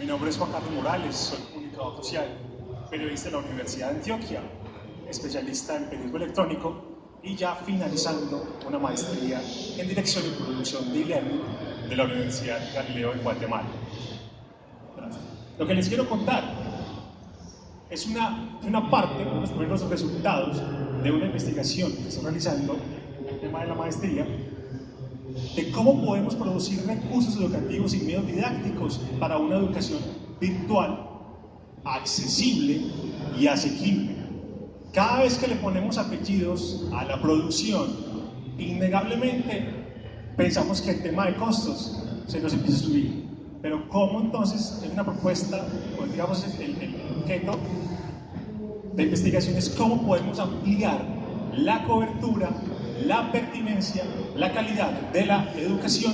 Mi nombre es Juan Carlos Morales, soy comunicador social, periodista de la Universidad de Antioquia, especialista en periodismo electrónico y ya finalizando una maestría en dirección y producción de e-learning de la Universidad Galileo en Guatemala. Lo que les quiero contar es una parte, unos primeros resultados de una investigación que estoy realizando en el tema de la maestría, de cómo podemos producir recursos educativos y medios didácticos para una educación virtual, accesible y asequible. Cada vez que le ponemos apellidos a la producción, innegablemente pensamos que el tema de costos se nos empieza a subir. Pero ¿cómo entonces es una propuesta, o digamos el objeto de investigación es cómo podemos ampliar la cobertura, la pertinencia, la calidad de la educación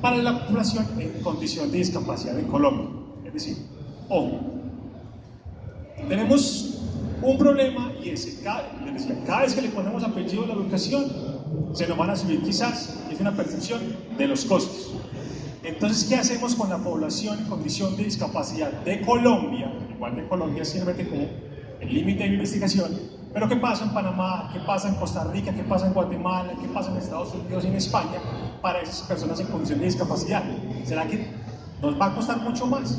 para la población en condición de discapacidad en Colombia? Es decir, tenemos un problema y es que cada vez que le ponemos apellido a la educación se nos van a subir quizás, es una percepción de los costos. Entonces, ¿qué hacemos con la población en condición de discapacidad de Colombia? Igual de Colombia sirve como el límite de investigación, pero ¿qué pasa en Panamá? ¿Qué pasa en Costa Rica? ¿Qué pasa en Guatemala? ¿Qué pasa en Estados Unidos y en España para esas personas en condición de discapacidad? ¿Será que nos va a costar mucho más?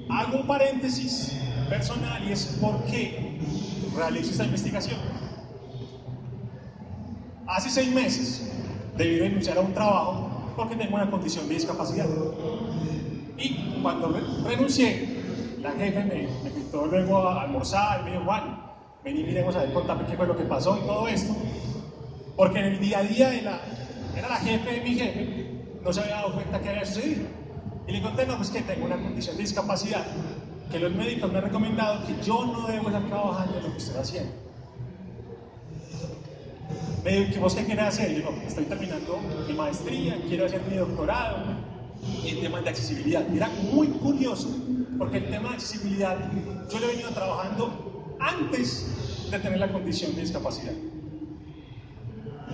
Hago un paréntesis personal y es por qué realizo esta investigación. Hace 6 meses debí renunciar a un trabajo porque tengo una condición de discapacidad. Y cuando renuncié, la jefe me invitó luego a almorzar y me dijo: Juan, vení, miremos a ver, contame qué fue lo que pasó y todo esto. Porque en el día a día era la jefe de mi jefe, no se había dado cuenta que había sucedido. Y le conté: no, pues que tengo una condición de discapacidad, que los médicos me han recomendado que yo no debo estar trabajando en lo que estoy haciendo. Me dijo: ¿que vos qué querés hacer? Yo: no, estoy terminando mi maestría, quiero hacer mi doctorado en temas de accesibilidad. Y era muy curioso, porque el tema de accesibilidad yo lo he venido trabajando antes de tener la condición de discapacidad.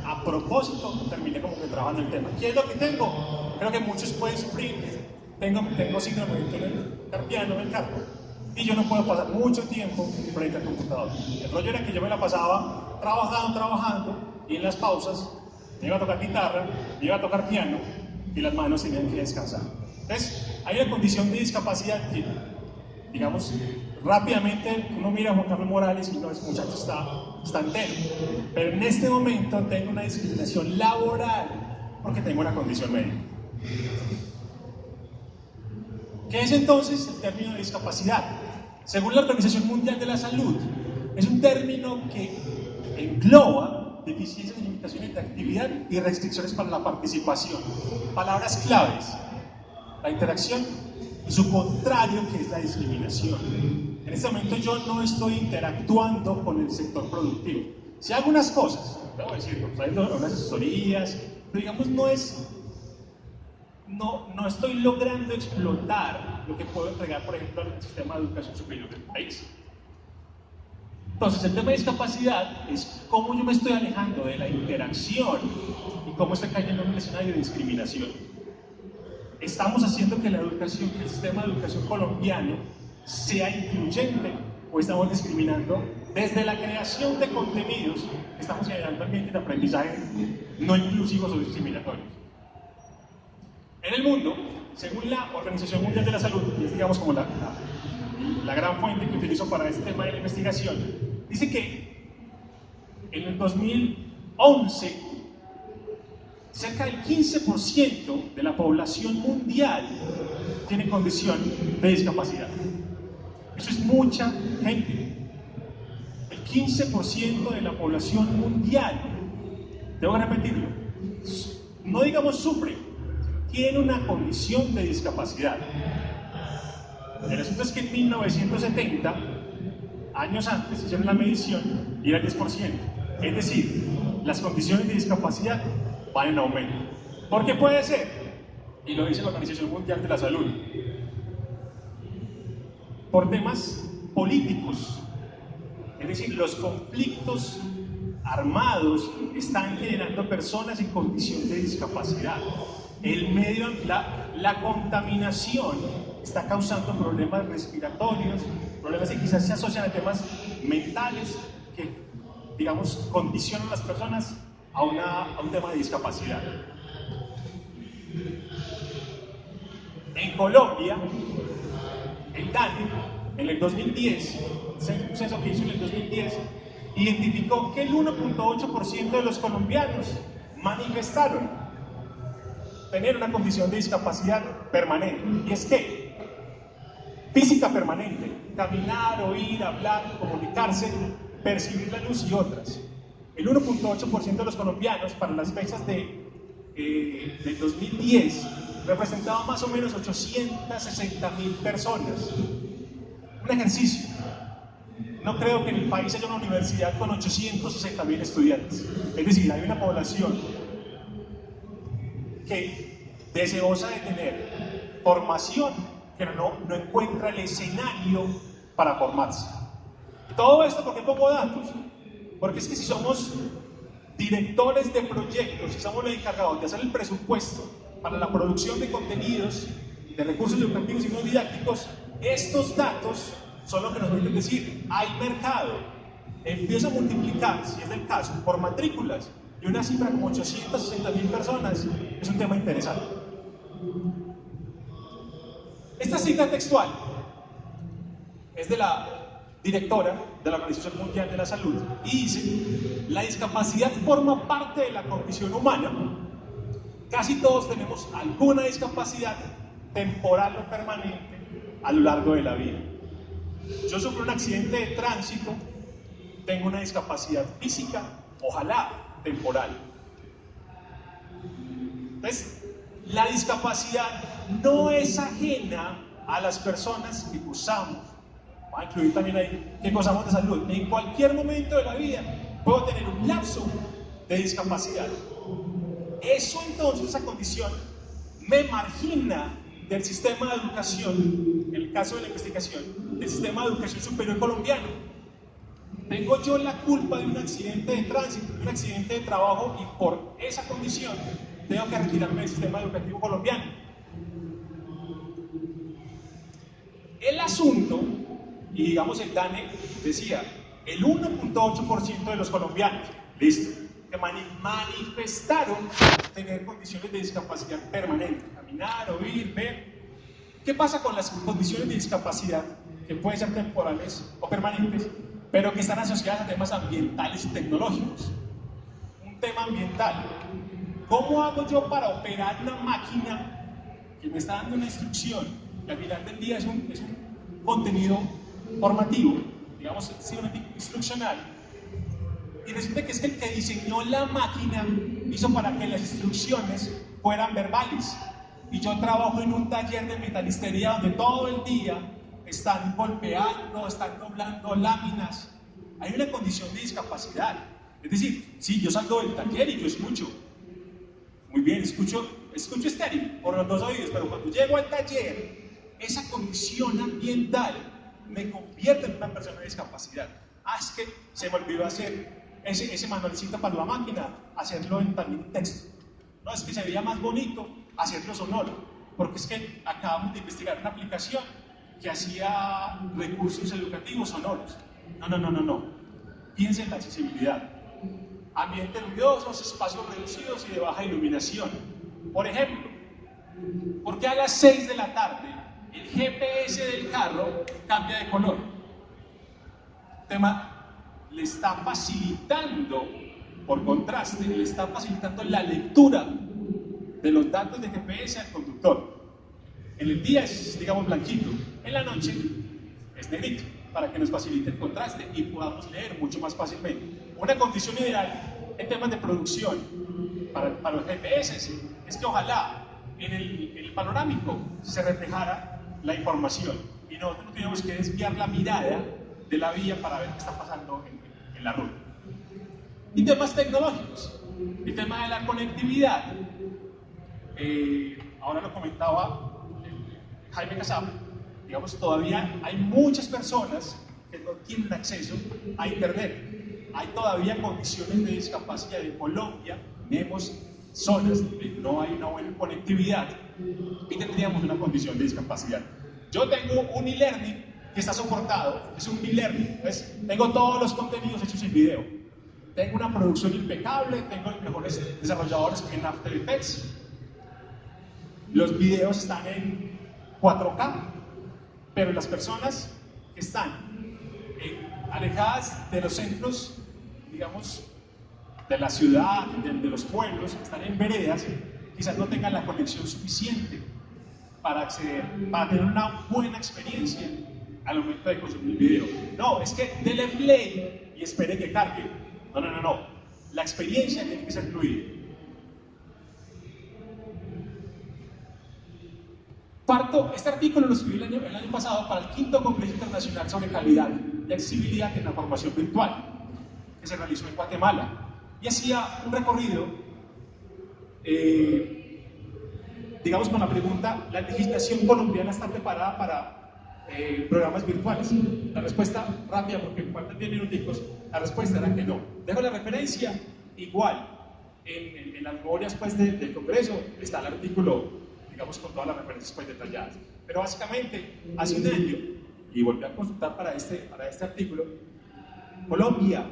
A propósito, terminé como que trabajando el tema. ¿Qué es lo que tengo? Creo que muchos pueden sufrir. Tengo síndrome de túnel carpiano en el carpo y yo no puedo pasar mucho tiempo frente al computador. El rollo era que yo me la pasaba trabajando y en las pausas me iba a tocar guitarra, me iba a tocar piano y las manos tenían que descansar. Entonces, hay una condición de discapacidad que, digamos, rápidamente uno mira a Juan Carlos Morales y no, ese muchacho está entero. Pero en este momento tengo una discriminación laboral porque tengo una condición médica. ¿Qué es entonces el término de discapacidad? Según la Organización Mundial de la Salud, es un término que engloba deficiencias y limitaciones de actividad y restricciones para la participación. Palabras claves: la interacción y su contrario, que es la discriminación. En este momento yo no estoy interactuando con el sector productivo. Si hago unas cosas, debo decirlo, hay unas asesorías, pero digamos no estoy logrando explotar lo que puedo entregar, por ejemplo, al sistema de educación superior del país. Entonces, el tema de discapacidad es cómo yo me estoy alejando de la interacción y cómo estoy cayendo en un escenario de discriminación. ¿Estamos haciendo que la educación, que el sistema de educación colombiano sea incluyente o estamos discriminando? Desde la creación de contenidos estamos generando ambientes de aprendizaje no inclusivos o discriminatorios. En el mundo, según la Organización Mundial de la Salud, y es digamos como la gran fuente que utilizo para este tema de la investigación, dice que en el 2011 cerca del 15% de la población mundial tiene condición de discapacidad. Eso es mucha gente. El 15% de la población mundial, debo repetirlo, no digamos sufre, tiene una condición de discapacidad. El asunto es que en 1970, años antes, hicieron la medición y era el 10%. Es decir, las condiciones de discapacidad van en aumento. ¿Por qué puede ser? Y lo dice la Organización Mundial de la Salud. Por temas políticos. Es decir, los conflictos armados están generando personas en condición de discapacidad. el medio, la contaminación está causando problemas respiratorios, problemas que quizás se asocian a temas mentales que, digamos, condicionan a las personas a un tema de discapacidad. En Colombia, el DANE, en el 2010, un censo que hizo en el 2010, identificó que el 1.8% de los colombianos manifestaron tener una condición de discapacidad permanente. Y es que, física permanente, caminar, oír, hablar, comunicarse, percibir la luz y otras. El 1.8% de los colombianos, para las fechas del 2010, representaba más o menos 860.000 personas. Un ejercicio. No creo que en el país haya una universidad con 860.000 estudiantes. Es decir, hay una población que, deseosa de tener formación, pero no encuentra el escenario para formarse. Todo esto, ¿por qué pongo datos? Porque es que si somos directores de proyectos, si somos los encargados de hacer el presupuesto para la producción de contenidos, de recursos educativos y no didácticos, estos datos son lo que nos permiten decir, hay mercado. Empieza a multiplicar, si es el caso, por matrículas, y una cifra como 860.000 personas es un tema interesante. Esta cita textual es de la directora de la Organización Mundial de la Salud y dice: la discapacidad forma parte de la condición humana. Casi todos tenemos alguna discapacidad temporal o permanente a lo largo de la vida. Yo sufro un accidente de tránsito, tengo una discapacidad física, ojalá temporal. Entonces, la discapacidad no es ajena a las personas que gozamos. Va a incluir también ahí que gozamos de salud. En cualquier momento de la vida puedo tener un lapso de discapacidad. Eso entonces, esa condición, me margina del sistema de educación, en el caso de la investigación, del sistema de educación superior colombiano. Tengo yo la culpa de un accidente de tránsito, de un accidente de trabajo, y por esa condición tengo que retirarme del sistema educativo colombiano. El asunto, y digamos el DANE decía, el 1.8% de los colombianos, listo, que manifestaron tener condiciones de discapacidad permanente, caminar, oír, ver. ¿Qué pasa con las condiciones de discapacidad que pueden ser temporales o permanentes, pero que están asociadas a temas ambientales y tecnológicos? Un tema ambiental. ¿Cómo hago yo para operar una máquina que me está dando una instrucción, que al final del día es un contenido formativo, digamos, instruccional, y resulta que es que el que diseñó la máquina hizo para que las instrucciones fueran verbales? Y yo trabajo en un taller de metalistería donde todo el día están golpeando, están doblando láminas. Hay una condición de discapacidad. Es decir, sí, yo salgo del taller y yo escucho. Muy bien, escucho estéril por los dos oídos, pero cuando llego al taller, esa condición ambiental me convierte en una persona de discapacidad. Es que se me olvidó hacer ese manualcito para la máquina, hacerlo también en texto. No, es que se veía más bonito hacerlo sonoro, porque es que acabamos de investigar una aplicación que hacía recursos educativos sonoros. No. Piensa en la accesibilidad. Ambientes ruidosos, espacios reducidos y de baja iluminación. Por ejemplo, ¿por qué a las 6 de la tarde el GPS del carro cambia de color? El tema le está facilitando, por contraste, le está facilitando la lectura de los datos de GPS al conductor. En el día es, digamos, blanquito, en la noche es negrito, para que nos facilite el contraste y podamos leer mucho más fácilmente. Una condición ideal en temas de producción para los GPS es que ojalá en el panorámico se reflejara la información y nosotros no tuviéramos que desviar la mirada de la vía para ver qué está pasando en la ruta. Y temas tecnológicos, el tema de la conectividad. Ahora lo comentaba Jaime Casab, digamos, todavía hay muchas personas que no tienen acceso a internet. Hay todavía condiciones de discapacidad. En Colombia hemos zonas donde no hay una buena conectividad y tendríamos una condición de discapacidad. Yo tengo un e-learning que está soportado, es un e-learning, tengo todos los contenidos hechos en video. Tengo una producción impecable, tengo los mejores desarrolladores en After Effects. Los videos están en 4K, pero las personas que están alejadas de los centros, digamos, de la ciudad, de los pueblos, que están en veredas, quizás no tengan la conexión suficiente para acceder, para tener una buena experiencia al momento de consumir video. No, es que dele play y espere que cargue. No. La experiencia tiene que ser fluida. Este artículo lo escribí el año pasado para el 5º Congreso Internacional sobre Calidad y Accesibilidad en la Formación Virtual, que se realizó en Guatemala. Y hacía un recorrido, digamos, con la pregunta: ¿la legislación colombiana está preparada para programas virtuales? La respuesta rápida, porque faltan 10 minuticos, la respuesta era que no. Dejo la referencia, igual, en las memorias pues, del Congreso está el artículo, digamos, con todas las referencias pues, detalladas. Pero básicamente, hace un año, y volví a consultar para este artículo, Colombia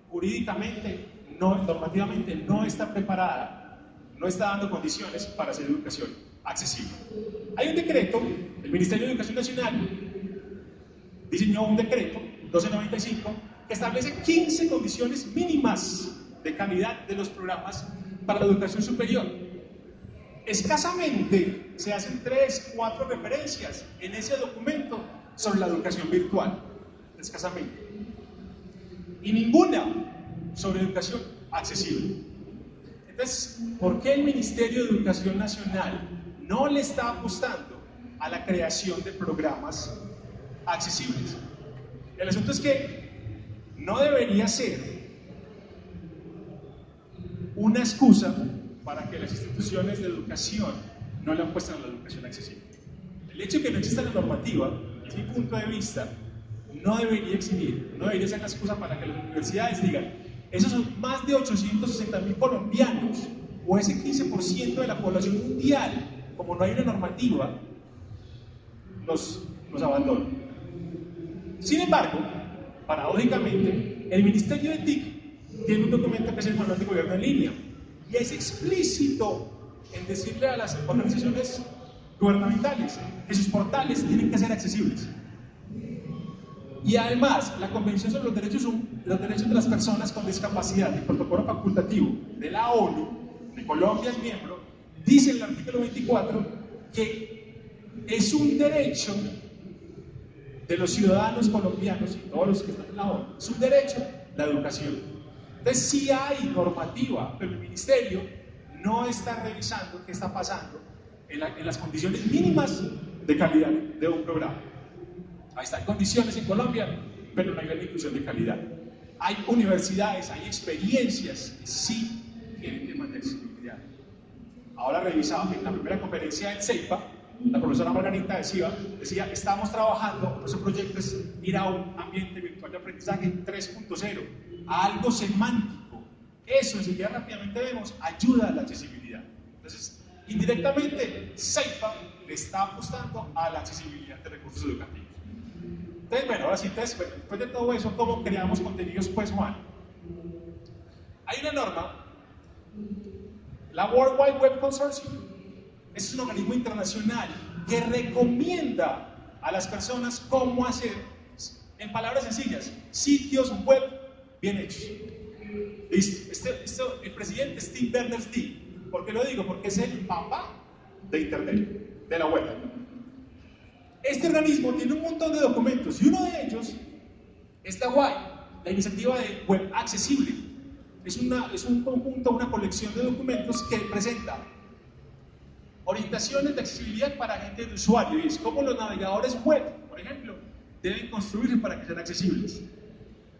jurídicamente, normativamente, no está preparada, no está dando condiciones para hacer educación accesible. Hay un decreto, el Ministerio de Educación Nacional diseñó un decreto, 1295, que establece 15 condiciones mínimas de calidad de los programas para la educación superior. Escasamente se hacen 3, 4 referencias en ese documento sobre la educación virtual, escasamente, y ninguna sobre educación accesible. Entonces, ¿por qué el Ministerio de Educación Nacional no le está apostando a la creación de programas accesibles? El asunto es que no debería ser una excusa para que las instituciones de educación no le apuesten a la educación accesible. El hecho de que no exista la normativa, desde mi punto de vista, no debería exigir, no debería ser la excusa para que las universidades digan: esos son más de 860.000 colombianos, o ese 15% de la población mundial, como no hay una normativa, nos abandonan. Sin embargo, paradójicamente, el Ministerio de TIC tiene un documento que es el Manual de Gobierno en Línea, y es explícito en decirle a las organizaciones gubernamentales que sus portales tienen que ser accesibles. Y además, la Convención sobre los Derechos de las Personas con Discapacidad, el protocolo facultativo de la ONU, de Colombia es miembro, dice en el artículo 24 que es un derecho de los ciudadanos colombianos y todos los que están en la ONU, es un derecho la educación. Entonces sí hay normativa, pero el Ministerio no está revisando qué está pasando en las condiciones mínimas de calidad de un programa. Ahí están condiciones en Colombia, pero no hay una inclusión de calidad. Hay universidades, hay experiencias que sí tienen temas de accesibilidad. Ahora revisaba en la primera conferencia del CEIPA, la profesora Margarita decía, estamos trabajando, nuestro proyecto es ir a un ambiente virtual de aprendizaje 3.0, a algo semántico. Eso, enseguida rápidamente vemos, ayuda a la accesibilidad. Entonces, indirectamente, CEIPA le está apostando a la accesibilidad de recursos educativos. Entonces, bueno, ahora sí, después de todo eso, ¿cómo creamos contenidos? Pues, Juan, hay una norma, la World Wide Web Consortium. Es un organismo internacional que recomienda a las personas cómo hacer, en palabras sencillas, sitios web bien hechos. Listo. El presidente Steve Berners-Lee. ¿Por qué lo digo? Porque es el papá de Internet, de la web. Este organismo tiene un montón de documentos y uno de ellos está guay, la iniciativa de Web Accesible. Es un conjunto, una colección de documentos que presenta orientaciones de accesibilidad para gente de usuario, y es como los navegadores web, por ejemplo, deben construirse para que sean accesibles.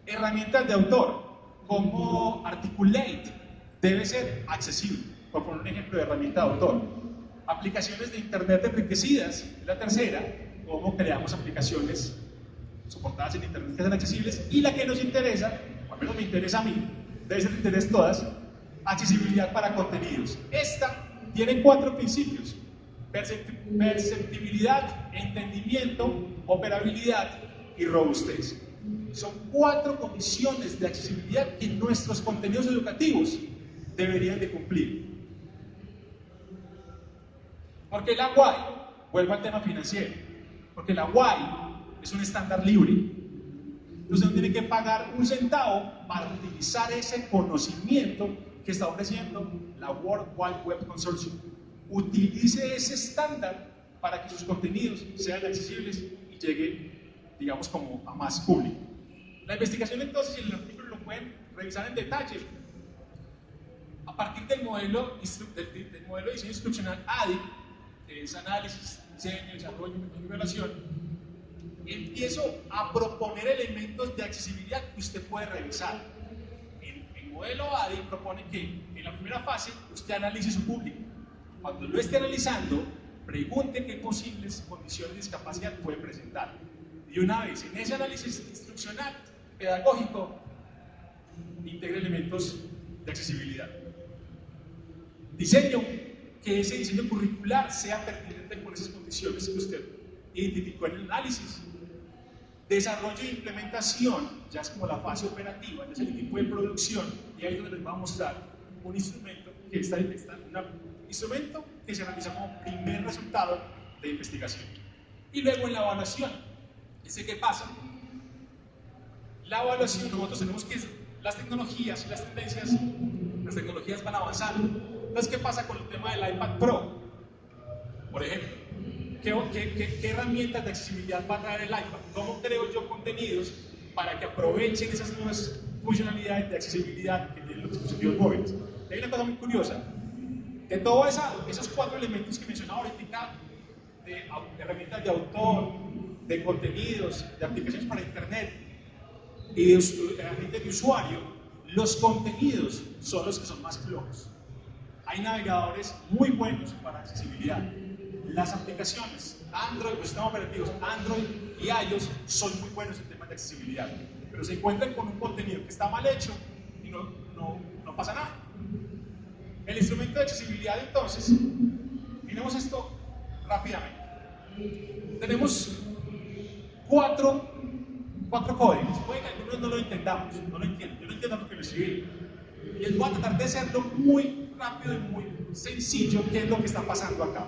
Herramientas de autor, como Articulate, debe ser accesible, por poner un ejemplo de herramienta de autor. Aplicaciones de Internet enriquecidas, la tercera, cómo creamos aplicaciones soportadas en Internet que sean accesibles, y la que nos interesa, o al menos me interesa a mí, debe ser de interés todas, accesibilidad para contenidos. Esta tiene 4 principios: perceptibilidad, entendimiento, operabilidad y robustez. Son 4 condiciones de accesibilidad que nuestros contenidos educativos deberían de cumplir. Porque la WAI, vuelvo al tema financiero, porque la WAI es un estándar libre. Entonces no tiene que pagar un centavo para utilizar ese conocimiento que está ofreciendo la World Wide Web Consortium. Utilice ese estándar para que sus contenidos sean accesibles y lleguen, digamos, como a más público. La investigación, entonces, y el artículo lo pueden revisar en detalle. A partir del modelo de diseño instruccional ADI, que es análisis, diseño, desarrollo, implementación, empiezo a proponer elementos de accesibilidad que usted puede revisar. El modelo ADI propone que en la primera fase usted analice su público. Cuando lo esté analizando, pregunte qué posibles condiciones de discapacidad puede presentar. Y una vez en ese análisis instruccional, pedagógico, integre elementos de accesibilidad. Diseño, que ese diseño curricular sea pertinente con esas condiciones que usted identificó en el análisis. Desarrollo e implementación, ya es como la fase operativa, ya es el equipo de producción, y ahí es donde les va a mostrar un instrumento que instrumento que se realiza como primer resultado de investigación. Y luego en la evaluación, ¿qué pasa? La evaluación, nosotros tenemos que las tecnologías y las tecnologías van avanzando. Entonces, ¿qué pasa con el tema del iPad Pro? Por ejemplo, ¿qué herramientas de accesibilidad va a traer el iPad? ¿Cómo creo yo contenidos para que aprovechen esas nuevas funcionalidades de accesibilidad que tienen los dispositivos móviles? Hay una cosa muy curiosa. De todos esos 4 elementos que mencionaba ahorita, de herramientas de autor, de contenidos, de aplicaciones para internet y de herramientas de usuario, los contenidos son los que son más flojos. Hay navegadores muy buenos para accesibilidad. Las aplicaciones Android, los sistemas operativos Android y iOS son muy buenos en temas de accesibilidad, pero se encuentran con un contenido que está mal hecho y no pasa nada. El instrumento de accesibilidad, entonces, miremos esto rápidamente. Tenemos cuatro códigos. Puede que algunos no lo entendamos, no lo entiendo. Yo no entiendo por qué lo escribí. Y les voy a tratar de hacerlo muy rápido y muy sencillo, qué es lo que está pasando acá.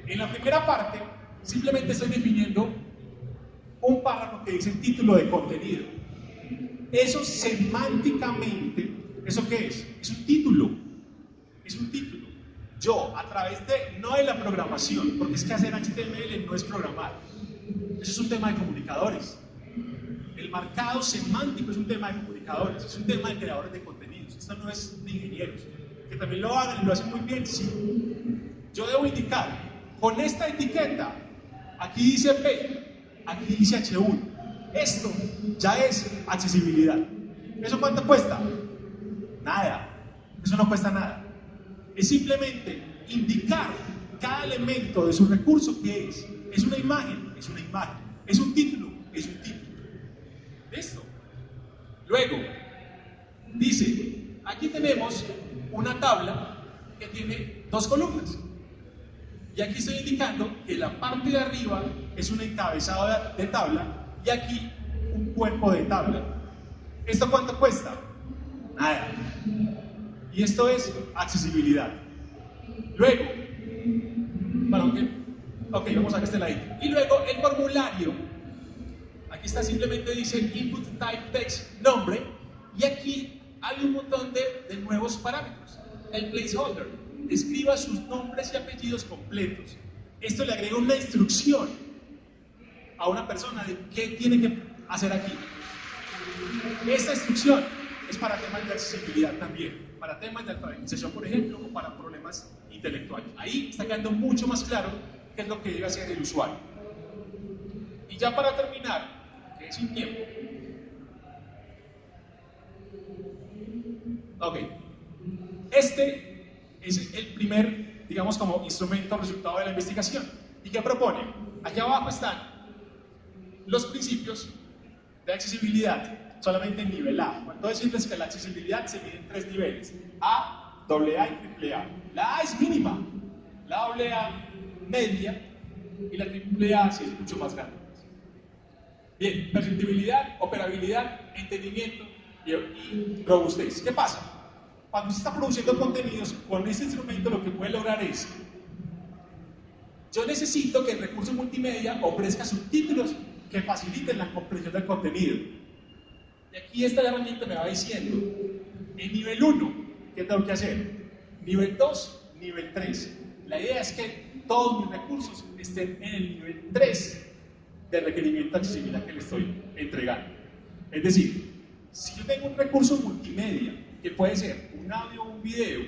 En la primera parte, simplemente estoy definiendo un párrafo que dice título de contenido. Eso semánticamente, ¿eso qué es? Es un título. Es un título. Yo, a través no de la programación, porque es que hacer HTML no es programar. Eso es un tema de comunicadores. El marcado semántico es un tema de comunicadores, es un tema de creadores de contenidos. Esto no es de ingenieros. Que también lo hagan y lo hacen muy bien, sí. Yo debo indicar, con esta etiqueta, aquí dice P, aquí dice H1. Esto ya es accesibilidad. ¿Eso cuánto cuesta? Nada. Eso no cuesta nada. Es simplemente indicar cada elemento de su recurso que es. Es una imagen, es una imagen. Es un título, es un título. ¿Listo? Luego, dice, aquí tenemos una tabla que tiene 2 columnas. Y aquí estoy indicando que la parte de arriba es un encabezado de tabla y aquí un cuerpo de tabla. ¿Esto cuánto cuesta? Nada. Y esto es accesibilidad. Luego, bueno, ok, vamos a que este ladito. Y luego el formulario, aquí está, simplemente dice input type text nombre, y aquí hay un montón de nuevos parámetros. El placeholder, escriba sus nombres y apellidos completos. Esto le agrega una instrucción a una persona de qué tiene que hacer aquí. Esta instrucción es para temas de accesibilidad también, para temas de alfabetización, por ejemplo, o para problemas intelectuales. Ahí está quedando mucho más claro qué es lo que debe hacer el usuario. Y ya para terminar, que es sin tiempo. Ok. Este es el primer, digamos, como instrumento resultado de la investigación. ¿Y qué propone? Aquí abajo están los principios de accesibilidad, solamente en nivel A. Cuando decirles que la accesibilidad se mide en 3 niveles: A, AA y AAA. La A es mínima, la AA media y la AAA sí es mucho más grande. Bien, perceptibilidad, operabilidad, entendimiento y robustez. ¿Qué pasa? Cuando se está produciendo contenidos, con este instrumento lo que puede lograr es: yo necesito que el recurso multimedia ofrezca subtítulos que faciliten la comprensión del contenido. Y aquí esta herramienta me va diciendo, en nivel 1, ¿qué tengo que hacer? Nivel 2, nivel 3. La idea es que todos mis recursos estén en el nivel 3 de requerimiento de accesibilidad que le estoy entregando. Es decir, si yo tengo un recurso multimedia, que puede ser un audio o un video,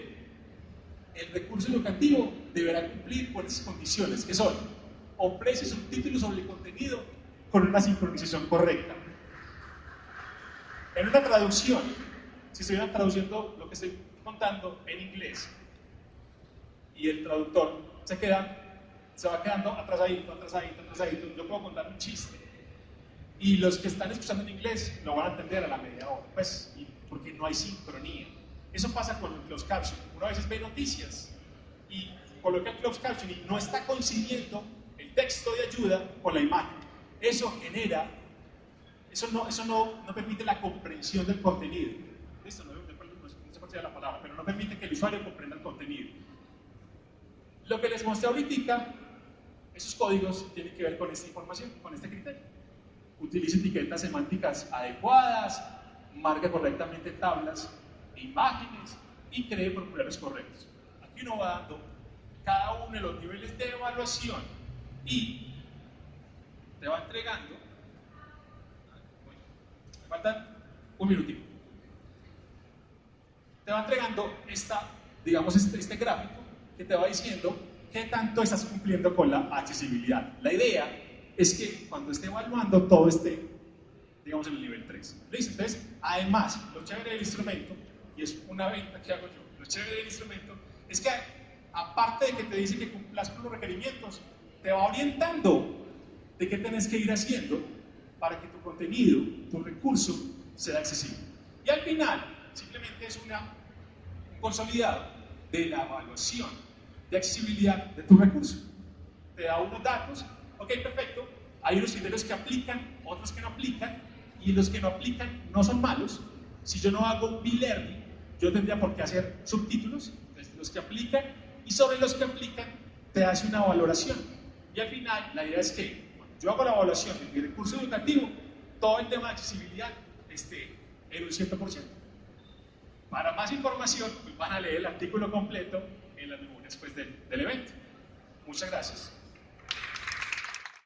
el recurso educativo deberá cumplir con esas condiciones, que son: ofrece subtítulos sobre el contenido con una sincronización correcta. En una traducción, si estoy traduciendo lo que estoy contando en inglés y el traductor se va quedando atrasadito, yo puedo contar un chiste y los que están escuchando en inglés lo van a entender a la media hora, pues, porque no hay sincronía. Eso pasa con el closed captioning. Uno a veces ve noticias y coloca el closed captioning y no está coincidiendo el texto de ayuda con la imagen. Eso no permite la comprensión del contenido. Esto no se considera la palabra, pero no permite que el usuario comprenda el contenido. Lo que les mostré ahorita, esos códigos tienen que ver con esta información, con este criterio. Utilice etiquetas semánticas adecuadas, marque correctamente tablas e imágenes y cree formularios correctos. Aquí uno va dando cada uno de los niveles de evaluación y te va entregando. Me faltan un minutito. Te va entregando este gráfico que te va diciendo qué tanto estás cumpliendo con la accesibilidad. La idea es que cuando esté evaluando todo esté, digamos, en el nivel 3. ¿Listo? Entonces, además, lo chévere del instrumento, y es una venta que hago yo, lo chévere del instrumento es que, aparte de que te dice que cumplas con los requerimientos, te va orientando de qué tienes que ir haciendo para que tu contenido, tu recurso, sea accesible. Y al final, simplemente es un consolidado de la evaluación de accesibilidad de tu recurso. Te da unos datos, ok, perfecto, hay unos criterios que aplican, otros que no aplican, y los que no aplican no son malos. Si yo no hago un B-Learning, yo tendría por qué hacer subtítulos, los que aplican, y sobre los que aplican te hace una valoración. Y al final, la idea es que cuando yo hago la evaluación de mi recurso educativo, todo el tema de accesibilidad esté en un 100%. Para más información, pues van a leer el artículo completo en las memorias del evento. Muchas gracias.